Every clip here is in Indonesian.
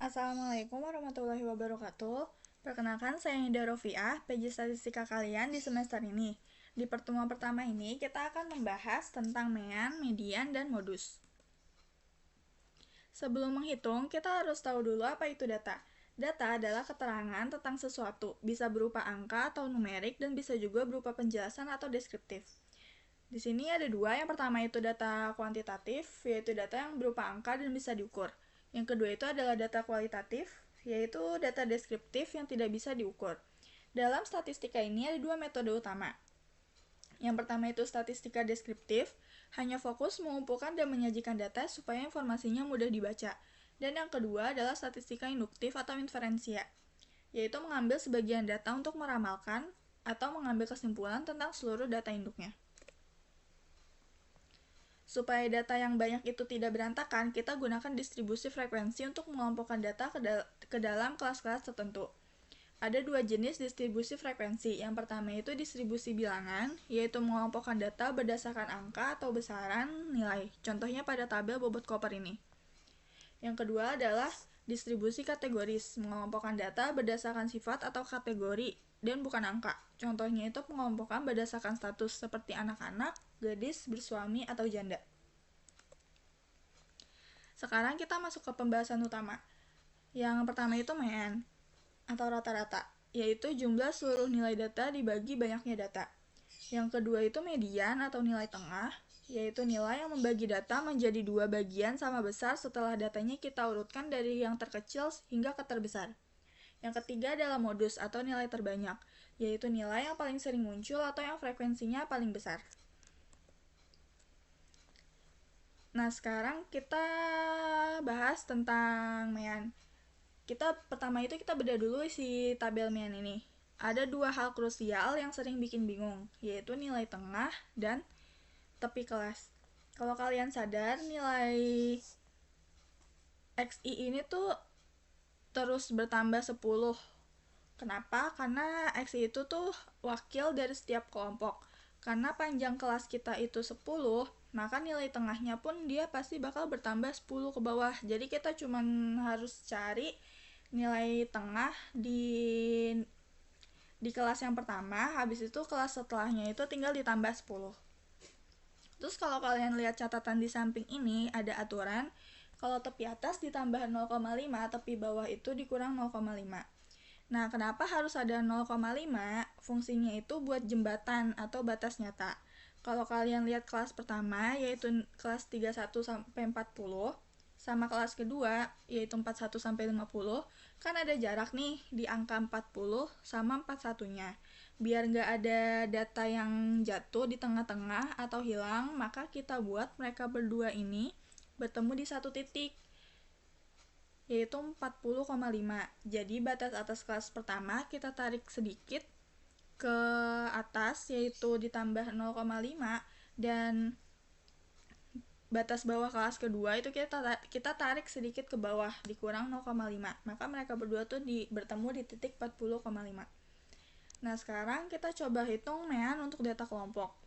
Assalamualaikum warahmatullahi wabarakatuh. Perkenalkan, saya Nida Rofiah, PJ Statistika kalian di semester ini. Di pertemuan pertama ini, kita akan membahas tentang mean, median, dan modus. Sebelum menghitung, kita harus tahu dulu apa itu data. Data adalah keterangan tentang sesuatu, bisa berupa angka atau numerik, dan bisa juga berupa penjelasan atau deskriptif. Di sini ada dua. Yang pertama itu data kuantitatif, yaitu data yang berupa angka dan bisa diukur. Yang kedua itu adalah data kualitatif, yaitu data deskriptif yang tidak bisa diukur. Dalam statistika ini ada dua metode utama. Yang pertama itu statistika deskriptif, hanya fokus mengumpulkan dan menyajikan data supaya informasinya mudah dibaca. Dan yang kedua adalah statistika induktif atau inferensia, yaitu mengambil sebagian data untuk meramalkan atau mengambil kesimpulan tentang seluruh data induknya. Supaya data yang banyak itu tidak berantakan, kita gunakan distribusi frekuensi untuk mengelompokkan data ke dalam kelas-kelas tertentu. Ada dua jenis distribusi frekuensi. Yang pertama itu distribusi bilangan, yaitu mengelompokkan data berdasarkan angka atau besaran nilai. Contohnya pada tabel bobot koper ini. Yang kedua adalah distribusi kategoris, mengelompokkan data berdasarkan sifat atau kategori dan bukan angka. Contohnya itu pengelompokan berdasarkan status seperti anak-anak, gadis, bersuami, atau janda. Sekarang kita masuk ke pembahasan utama. Yang pertama itu mean atau rata-rata, yaitu jumlah seluruh nilai data dibagi banyaknya data. Yang kedua itu median atau nilai tengah, yaitu nilai yang membagi data menjadi dua bagian sama besar setelah datanya kita urutkan dari yang terkecil hingga ke terbesar. Yang ketiga adalah modus atau nilai terbanyak, yaitu nilai yang paling sering muncul atau yang frekuensinya paling besar. Nah, sekarang kita bahas tentang mean. Pertama itu kita bedah dulu si tabel mean ini. Ada dua hal krusial yang sering bikin bingung, yaitu nilai tengah dan tepi kelas. Kalau kalian sadar, nilai XI ini tuh terus bertambah 10. Kenapa? Karena XI itu tuh wakil dari setiap kelompok. Karena panjang kelas kita itu 10, maka nilai tengahnya pun dia pasti bakal bertambah 10 ke bawah. Jadi kita cuma harus cari nilai tengah di kelas yang pertama, habis itu kelas setelahnya itu tinggal ditambah 10. Terus kalau kalian lihat catatan di samping ini, ada aturan kalau tepi atas ditambah 0,5, tepi bawah itu dikurang 0,5. Nah, kenapa harus ada 0,5? Fungsinya itu buat jembatan atau batas nyata. Kalau kalian lihat kelas pertama, yaitu kelas 31 sampai 40, sama kelas kedua, yaitu 41 sampai 50, kan ada jarak nih di angka 40 sama 41-nya. Biar nggak ada data yang jatuh di tengah-tengah atau hilang, maka kita buat mereka berdua ini bertemu di satu titik, yaitu 40,5. Jadi batas atas kelas pertama kita tarik sedikit ke atas, yaitu ditambah 0,5, dan batas bawah kelas kedua itu kita tarik sedikit ke bawah, dikurang 0,5. Maka mereka berdua tuh bertemu di titik 40,5. Nah, sekarang kita coba hitung mean untuk data kelompok.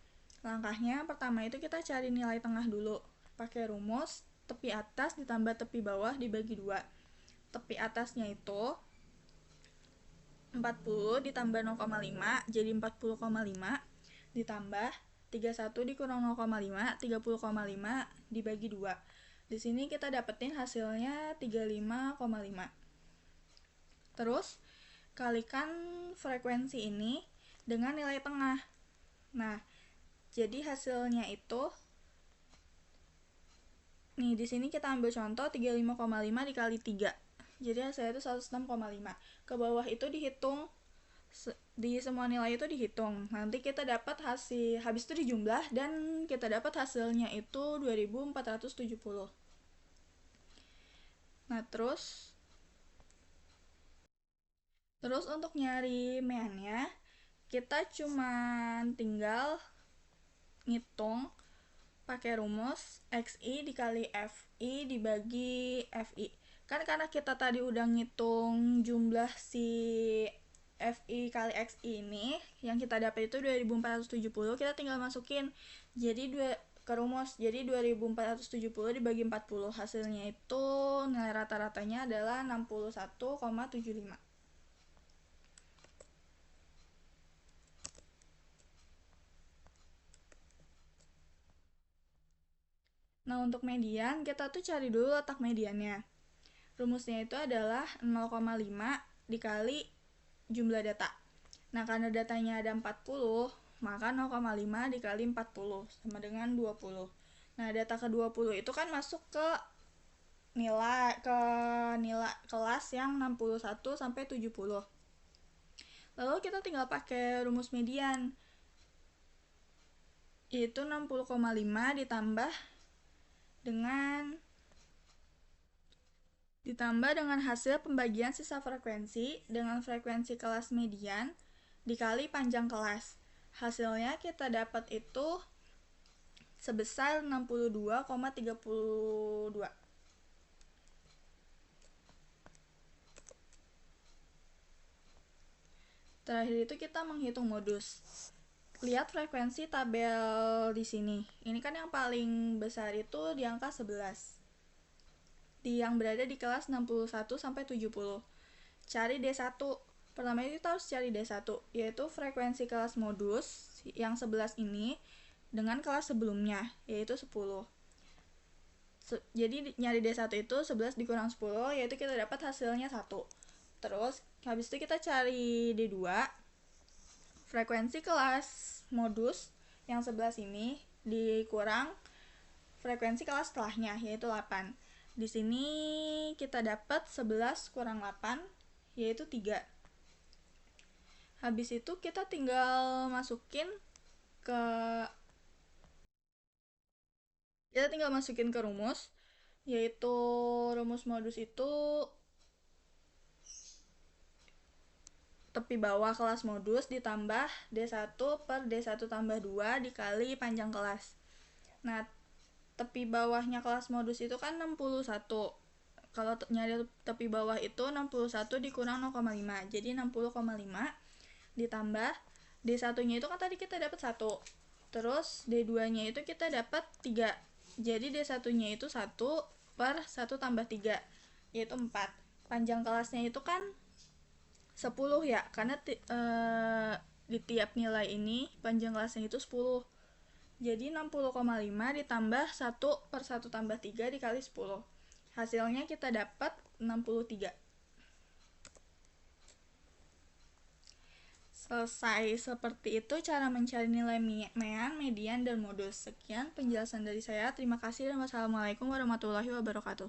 Langkahnya pertama itu kita cari nilai tengah dulu. Pakai rumus tepi atas ditambah tepi bawah dibagi 2. Tepi atasnya itu 40 ditambah 0,5 jadi 40,5 ditambah 31 dikurang 0,5, 30,5 dibagi 2. Di sini kita dapetin hasilnya 35,5. Terus kalikan frekuensi ini dengan nilai tengah. Nah, jadi hasilnya itu nih, di sini kita ambil contoh 35,5 dikali 3. Jadi hasilnya itu 106,5. Ke bawah itu dihitung, di semua nilai itu dihitung. Nanti kita dapat hasil, habis itu dijumlah dan kita dapat hasilnya itu 2470. Nah, terus untuk nyari meannya, kita cuma tinggal ngitung pakai rumus XI dikali FI dibagi FI. Kan karena kita tadi udah ngitung jumlah si FI kali XI ini, yang kita dapat itu 2470, kita tinggal masukin. Jadi ke rumus. Jadi 2470 dibagi 40, hasilnya itu nilai rata-ratanya adalah 61,75. Nah, untuk median, kita tuh cari dulu letak mediannya. Rumusnya itu adalah 0,5 dikali jumlah data. Nah, karena datanya ada 40, maka 0,5 dikali 40 sama dengan 20. Nah, data ke 20 itu kan masuk ke nilai kelas yang 61 sampai 70. Lalu kita tinggal pakai rumus median. Yaitu 60,5 ditambah dengan hasil pembagian sisa frekuensi dengan frekuensi kelas median dikali panjang kelas. Hasilnya kita dapat itu sebesar 62,32. Terakhir itu kita menghitung modus. Lihat frekuensi tabel di sini. Ini kan yang paling besar itu di angka 11. Yang berada di kelas 61 sampai 70. Cari D1. Pertama itu kita harus cari D1, yaitu frekuensi kelas modus yang 11 ini dengan kelas sebelumnya, yaitu 10. Jadi nyari D1 itu 11 dikurang 10, yaitu kita dapat hasilnya 1. Terus habis itu kita cari D2. Frekuensi kelas modus yang 11 ini dikurang frekuensi kelas setelahnya, yaitu 8. Di sini kita dapat 11 kurang 8, yaitu 3. Habis itu kita tinggal masukin ke rumus, yaitu rumus modus itu tepi bawah kelas modus ditambah D1 per D1 tambah 2 dikali panjang kelas. Nah, tepi bawahnya kelas modus itu kan 61. Kalau nyari tepi bawah itu 61 dikurang 0,5. Jadi 60,5 ditambah D1-nya itu kan tadi kita dapat 1. Terus D2-nya itu kita dapat 3. Jadi D1-nya itu 1 per 1 tambah 3, yaitu 4. Panjang kelasnya itu kan 10 ya, karena di tiap nilai ini panjang kelasnya itu 10. Jadi 60,5 ditambah 1 per 1 tambah 3 dikali 10. Hasilnya kita dapat 63. Selesai. Seperti itu cara mencari nilai mean, median, dan modus. Sekian penjelasan dari saya. Terima kasih dan wassalamualaikum warahmatullahi wabarakatuh.